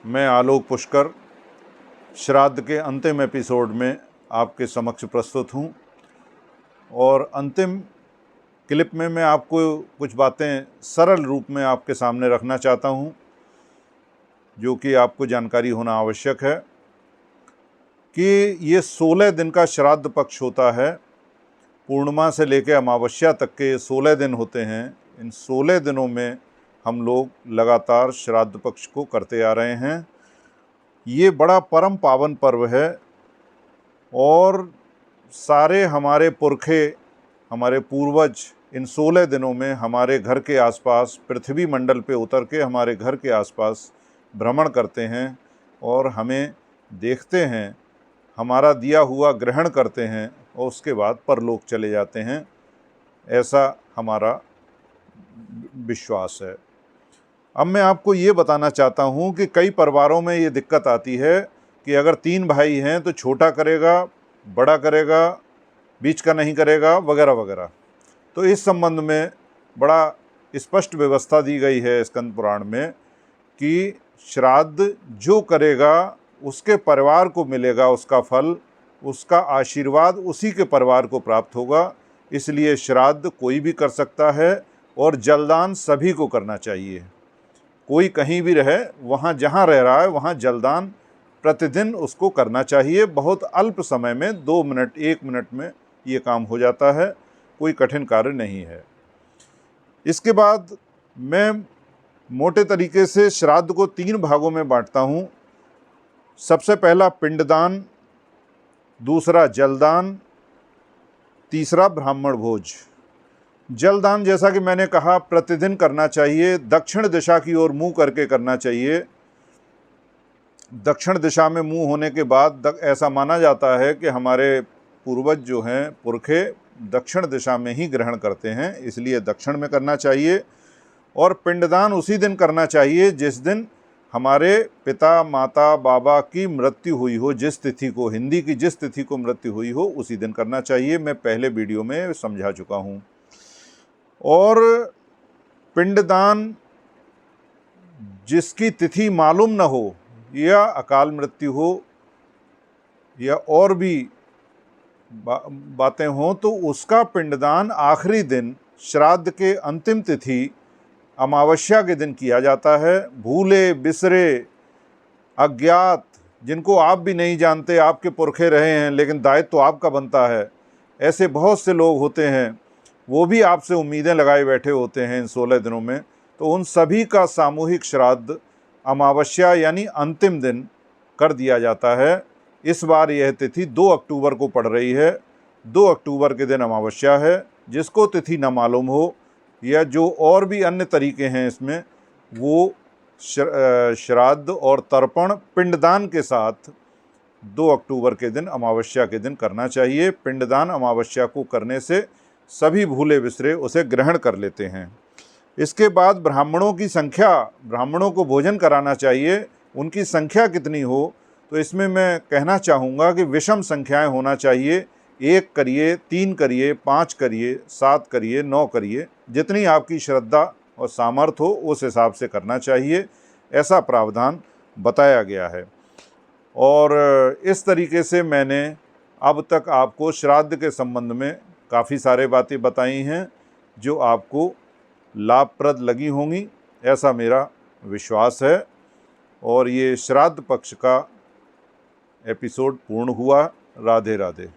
मैं आलोक पुष्कर श्राद्ध के अंतिम एपिसोड में आपके समक्ष प्रस्तुत हूँ और अंतिम क्लिप में मैं आपको कुछ बातें सरल रूप में आपके सामने रखना चाहता हूँ जो कि आपको जानकारी होना आवश्यक है कि ये 16 दिन का श्राद्ध पक्ष होता है। पूर्णिमा से लेकर अमावस्या तक के 16 दिन होते हैं। इन 16 दिनों में हम लोग लगातार श्राद्ध पक्ष को करते आ रहे हैं। ये बड़ा परम पावन पर्व है और सारे हमारे पुरखे, हमारे पूर्वज इन 16 दिनों में हमारे घर के आसपास, पृथ्वी मंडल पे उतर के हमारे घर के आसपास भ्रमण करते हैं और हमें देखते हैं, हमारा दिया हुआ ग्रहण करते हैं और उसके बाद परलोक चले जाते हैं। ऐसा हमारा विश्वास है। अब मैं आपको ये बताना चाहता हूँ कि कई परिवारों में ये दिक्कत आती है कि अगर 3 भाई हैं तो छोटा करेगा, बड़ा करेगा, बीच का नहीं करेगा, वगैरह वगैरह। तो इस संबंध में बड़ा स्पष्ट व्यवस्था दी गई है स्कंद पुराण में कि श्राद्ध जो करेगा उसके परिवार को मिलेगा उसका फल, उसका आशीर्वाद उसी के परिवार को प्राप्त होगा। इसलिए श्राद्ध कोई भी कर सकता है और जलदान सभी को करना चाहिए। कोई कहीं भी रहे, वहाँ जहाँ रह रहा है वहाँ जलदान प्रतिदिन उसको करना चाहिए। बहुत अल्प समय में 2 मिनट 1 मिनट में ये काम हो जाता है, कोई कठिन कार्य नहीं है। इसके बाद मैं मोटे तरीके से श्राद्ध को 3 भागों में बांटता हूँ। सबसे पहला पिंडदान, दूसरा जलदान, तीसरा ब्राह्मण भोज। जलदान जैसा कि मैंने कहा प्रतिदिन करना चाहिए, दक्षिण दिशा की ओर मुंह करके करना चाहिए। दक्षिण दिशा में मुंह होने के बाद ऐसा माना जाता है कि हमारे पूर्वज जो हैं, पुरखे दक्षिण दिशा में ही ग्रहण करते हैं, इसलिए दक्षिण में करना चाहिए। और पिंडदान उसी दिन करना चाहिए जिस दिन हमारे पिता, माता, बाबा की मृत्यु हुई हो, जिस तिथि को, हिंदी की जिस तिथि को मृत्यु हुई हो उसी दिन करना चाहिए। मैं पहले वीडियो में समझा चुका हूँ। और पिंडदान जिसकी तिथि मालूम न हो या अकाल मृत्यु हो या और भी बातें हों तो उसका पिंडदान आखिरी दिन, श्राद्ध के अंतिम तिथि अमावस्या के दिन किया जाता है। भूले बिसरे, अज्ञात, जिनको आप भी नहीं जानते, आपके पुरखे रहे हैं लेकिन दायित्व तो आपका बनता है, ऐसे बहुत से लोग होते हैं, वो भी आपसे उम्मीदें लगाए बैठे होते हैं इन 16 दिनों में। तो उन सभी का सामूहिक श्राद्ध अमावस्या यानी अंतिम दिन कर दिया जाता है। इस बार यह तिथि 2 अक्टूबर को पड़ रही है। 2 अक्टूबर के दिन अमावस्या है। जिसको तिथि न मालूम हो या जो और भी अन्य तरीके हैं इसमें, वो श्राद्ध और तर्पण पिंडदान के साथ 2 अक्टूबर के दिन, अमावस्या के दिन करना चाहिए। पिंडदान अमावस्या को करने से सभी भूले बिसरे उसे ग्रहण कर लेते हैं। इसके बाद ब्राह्मणों की संख्या, ब्राह्मणों को भोजन कराना चाहिए। उनकी संख्या कितनी हो तो इसमें मैं कहना चाहूँगा कि विषम संख्याएं होना चाहिए। 1 करिए, 3 करिए, 5 करिए, 7 करिए, 9 करिए, जितनी आपकी श्रद्धा और सामर्थ्य हो उस हिसाब से करना चाहिए। ऐसा प्रावधान बताया गया है। और इस तरीके से मैंने अब तक आपको श्राद्ध के संबंध में काफ़ी सारे बातें बताई हैं जो आपको लाभप्रद लगी होंगी, ऐसा मेरा विश्वास है। और ये श्राद्ध पक्ष का एपिसोड पूर्ण हुआ। राधे राधे।